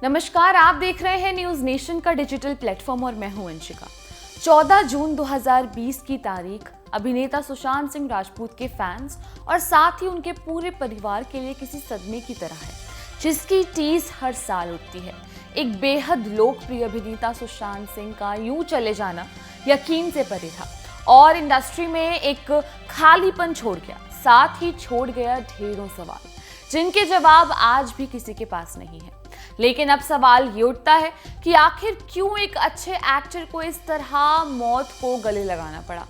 नमस्कार, आप देख रहे हैं न्यूज नेशन का डिजिटल प्लेटफॉर्म और मैं हूं अंशिका। 14 जून 2020 की तारीख अभिनेता सुशांत सिंह राजपूत के फैंस और साथ ही उनके पूरे परिवार के लिए किसी सदमे की तरह है, जिसकी टीस हर साल उठती है। एक बेहद लोकप्रिय अभिनेता सुशांत सिंह का यूं चले जाना यकीन से परे था और इंडस्ट्री में एक खालीपन छोड़ गया, साथ ही छोड़ गया ढेरों सवाल जिनके जवाब आज भी किसी के पास नहीं है। लेकिन अब सवाल ये उठता है कि आखिर क्यों एक अच्छे एक्टर को इस तरह मौत को गले लगाना पड़ा।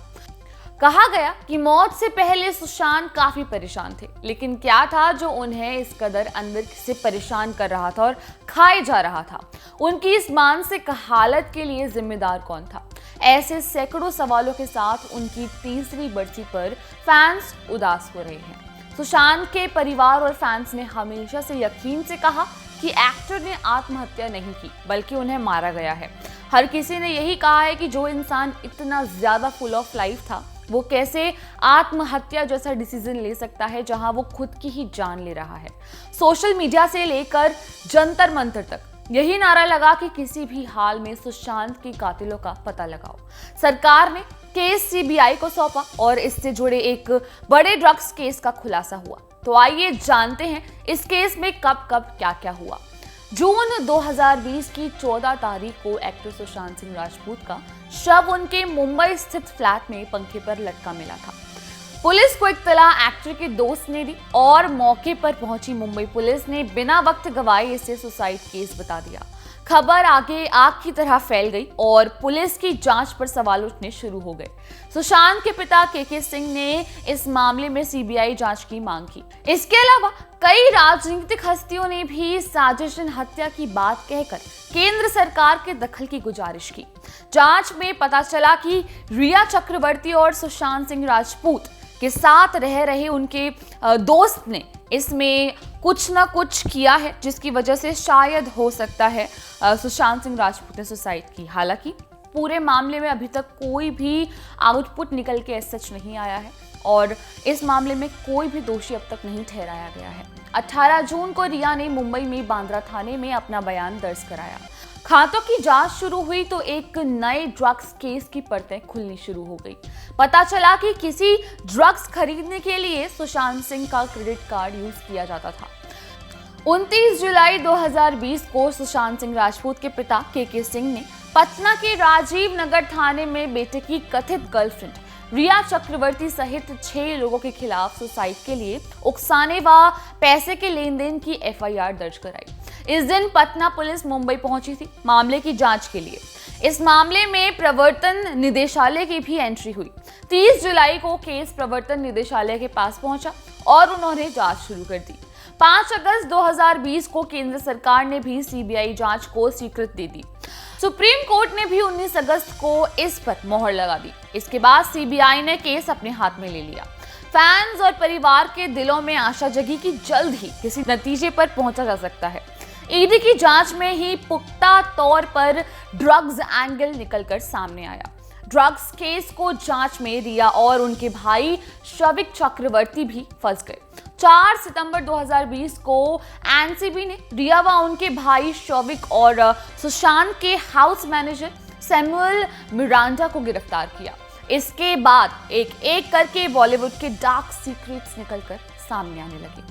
कहा गया कि मौत से पहले सुशांत काफी परेशान थे, लेकिन क्या था जो उन्हें इस कदर अंदर से परेशान कर रहा था और खाए जा रहा था? उनकी इस मानसिक हालत के लिए जिम्मेदार कौन था? ऐसे सैकड़ों सवालों के साथ उनकी तीसरी बरसी पर फैंस उदास हो रहे हैं। सुशांत के परिवार और फैंस ने हमेशा से यकीन से कहा कि एक्टर ने आत्महत्या नहीं की, बल्कि उन्हें मारा गया है। हर किसी ने यही कहा है कि जो इंसान इतना ज्यादा फुल ऑफ लाइफ था, वो कैसे आत्महत्या जैसा डिसीजन ले सकता है जहां वो खुद की ही जान ले रहा है। सोशल मीडिया से लेकर जंतर मंतर तक यही नारा लगा कि किसी भी हाल में सुशांत के कातिलों का पता लगाओ। सरकार ने केस सीबीआई को सौंपा और इससे जुड़े एक बड़े ड्रग्स केस का खुलासा हुआ। तो आइए जानते हैं इस केस में कब कब क्या क्या हुआ। जून 2020 की 14 तारीख को एक्टर सुशांत सिंह राजपूत का शव उनके मुंबई स्थित फ्लैट में पंखे पर लटका मिला था। पुलिस को इत्तला एक्टर के दोस्त ने दी और मौके पर पहुंची मुंबई पुलिस ने बिना वक्त गवाए इसे सुसाइड केस बता दिया। खबर आगे आग की तरह फैल गई और पुलिस की जांच पर सवाल उठने शुरू हो गए। सुशांत के पिता के सिंह ने इस मामले में सीबीआई जांच की मांग की। इसके अलावा कई राजनीतिक हस्तियों ने भी साजिशन हत्या की बात कहकर केंद्र सरकार के दखल की गुजारिश की। जांच में पता चला कि रिया चक्रवर्ती और सुशांत सिंह राजपूत के साथ रह रहे उनके दोस्त ने इसमें कुछ ना कुछ किया है, जिसकी वजह से शायद हो सकता है सुशांत सिंह राजपूत ने सुसाइड की। हालांकि पूरे मामले में अभी तक कोई भी आउटपुट निकल के सच नहीं आया है और इस मामले में कोई भी दोषी अब तक नहीं ठहराया गया है। 18 जून को रिया ने मुंबई में बांद्रा थाने में अपना बयान दर्ज कराया। खातों की जांच शुरू हुई तो एक नए ड्रग्स केस की परतें खुलनी शुरू हो गई। पता चला कि किसी ड्रग्स खरीदने के लिए सुशांत सिंह का क्रेडिट कार्ड यूज किया जाता था। 29 जुलाई 2020 को सुशांत सिंह राजपूत के पिता के सिंह ने पटना के राजीव नगर थाने में बेटे की कथित गर्लफ्रेंड रिया चक्रवर्ती सहित 6 लोगों के खिलाफ सुसाइड के लिए उकसाने व पैसे के लेन देन की एफआईआर दर्ज कराई। इस दिन पटना पुलिस मुंबई पहुंची थी मामले की जांच के लिए। इस मामले में प्रवर्तन निदेशालय की भी एंट्री हुई। 30 जुलाई को केस प्रवर्तन निदेशालय के पास पहुंचा और उन्होंने जांच शुरू कर दी। 5 अगस्त 2020 को केंद्र सरकार ने भी सीबीआई जांच को स्वीकृति दे दी। सुप्रीम कोर्ट ने भी 19 अगस्त को इस पर मोहर लगा दी। इसके बाद सीबीआई ने केस अपने हाथ में ले लिया। फैंस और परिवार के दिलों में आशा जगी कि जल्द ही किसी नतीजे पर पहुंचा जा सकता है। ईडी की जांच में ही पुख्ता तौर पर ड्रग्स एंगल निकलकर सामने आया। ड्रग्स केस को जांच में रिया और उनके भाई शविक चक्रवर्ती भी फंस गए। 4 सितंबर 2020 को एनसीबी ने रिया व उनके भाई शविक और सुशांत के हाउस मैनेजर सैमुअल मिरांडा को गिरफ्तार किया। इसके बाद एक एक करके बॉलीवुड के डार्क सीक्रेट्स निकलकर सामने आने लगे।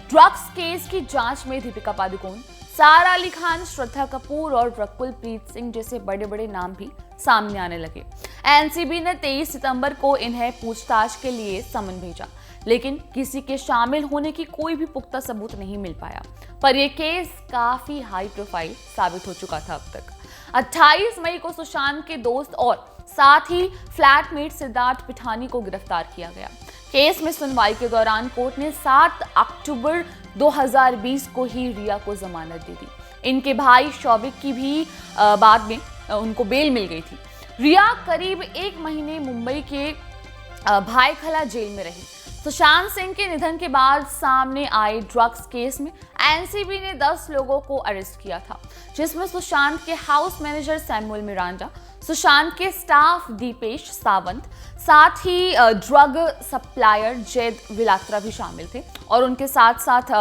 ड्रग्स केस की जांच में दीपिका पादुकोण, सारा अली खान, श्रद्धा कपूर और रकुल प्रीत सिंह जैसे बड़े बड़े नाम भी सामने आने लगे। एनसीबी ने 23 सितंबर को इन्हें पूछताछ के लिए समन भेजा, लेकिन किसी के शामिल होने की कोई भी पुख्ता सबूत नहीं मिल पाया। पर यह केस काफी हाई प्रोफाइल साबित हो चुका था अब तक। 28 मई को सुशांत के दोस्त और साथ ही फ्लैटमेट सिद्धार्थ पिठानी को गिरफ्तार किया गया। केस में सुनवाई के दौरान कोर्ट ने 7 अक्टूबर 2020 को ही रिया को जमानत दे दी। इनके भाई शौविक की भी बाद में उनको बेल मिल गई थी। रिया करीब 1 महीने मुंबई के भायखला जेल में रही। सुशांत सिंह के निधन के बाद सामने आए ड्रग्स केस में एनसीबी ने 10 लोगों को अरेस्ट किया था, जिसमें सुशांत के house manager Samuel Miranda, Sushant के स्टाफ दीपेश सावंत, साथ ही ड्रग सप्लायर जैद विलात्रा भी शामिल थे और उनके साथ साथ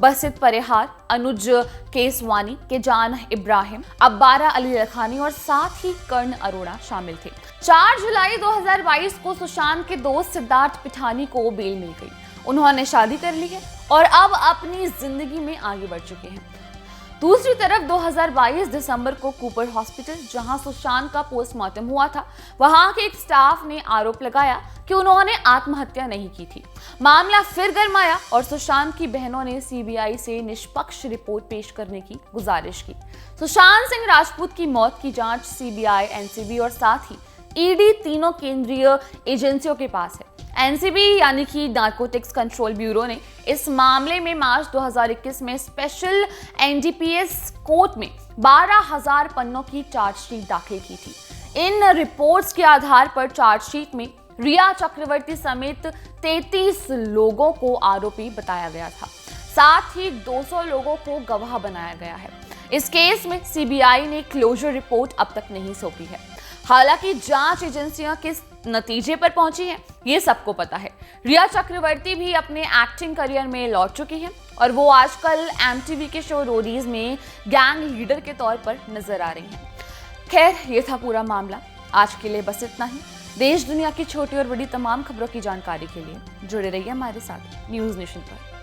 बसित परिहार, अनुज केसवानी, केजान इब्राहिम, अब्बारा अली लखानी और साथ ही कर्ण अरोड़ा शामिल थे। 4 जुलाई 2022 को सुशांत के दोस्त सिद्धार्थ पिठानी को बेल मिल गई। उन्होंने शादी कर ली है और अब अपनी जिंदगी में आगे बढ़ चुके हैं। दूसरी तरफ 2022 दिसंबर को कूपर हॉस्पिटल, जहां सुशांत का पोस्टमार्टम हुआ था, वहां के एक स्टाफ ने आरोप लगाया कि उन्होंने आत्महत्या नहीं की थी। मामला फिर गरमाया और सुशांत की बहनों ने सीबीआई से निष्पक्ष रिपोर्ट पेश करने की गुजारिश की। सुशांत सिंह राजपूत की मौत की जांच सीबीआई, एनसीबी और साथ ही ईडी तीनों केंद्रीय एजेंसियों के पास है। एनसीबी यानी कि नारकोटिक्स कंट्रोल ब्यूरो ने इस मामले में मार्च 2021 में स्पेशल एनडीपीएस कोर्ट में 12,000 पन्नों की चार्जशीट दाखिल की थी। इन रिपोर्ट्स के आधार पर चार्जशीट में रिया चक्रवर्ती समेत 33 लोगों को आरोपी बताया गया था। साथ ही 200 लोगों को गवाह बनाया गया है। इस केस में सीबीआई ने क्लोजर रिपोर्ट अब तक नहीं सौंपी है। हालांकि जांच एजेंसियां किस नतीजे पर पहुंची हैं, ये सबको पता है। रिया चक्रवर्ती भी अपने एक्टिंग करियर में लौट चुकी हैं और वो आजकल एमटीवी के शो रोडीज में गैंग लीडर के तौर पर नजर आ रही हैं। खैर, ये था पूरा मामला। आज के लिए बस इतना ही। देश दुनिया की छोटी और बड़ी तमाम खबरों की जानकारी के लिए जुड़े रहिए हमारे साथ न्यूज़ नेशन पर।